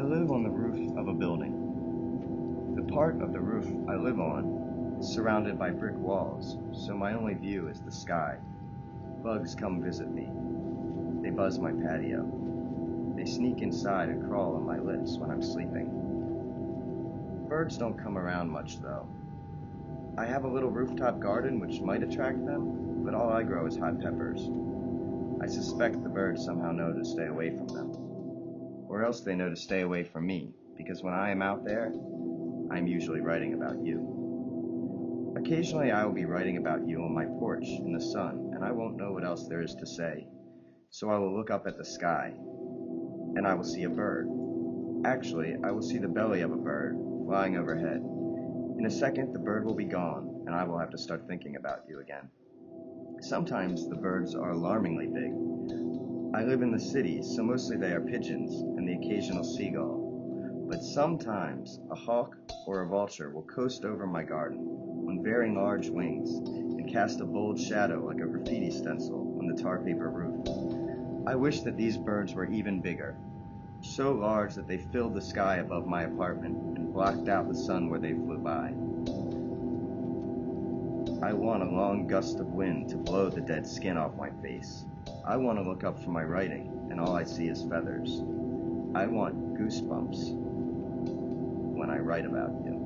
live on the roof of a building. The part of the roof I live on is surrounded by brick walls, so my only view is the sky. Bugs come visit me. They buzz my patio. They sneak inside and crawl on my lips when I'm sleeping. Birds don't come around much, though. I have a little rooftop garden which might attract them, but all I grow is hot peppers. I suspect the birds somehow know to stay away from them. Or else they know to stay away from me, because when I am out there, I'm usually writing about you. Occasionally I will be writing about you on my porch in the sun, and I won't know what else there is to say. So I will look up at the sky, and I will see a bird. Actually, I will see the belly of a bird flying overhead. In a second, the bird will be gone, and I will have to start thinking about you again. Sometimes the birds are alarmingly big. I live in the city, so mostly they are pigeons and the occasional seagull. But sometimes a hawk or a vulture will coast over my garden on very large wings and cast a bold shadow like a graffiti stencil on the tar paper roof. I wish that these birds were even bigger, so large that they filled the sky above my apartment and blocked out the sun where they flew by. I want a long gust of wind to blow the dead skin off my face. I want to look up from my writing, and all I see is feathers. I want goosebumps when I write about you.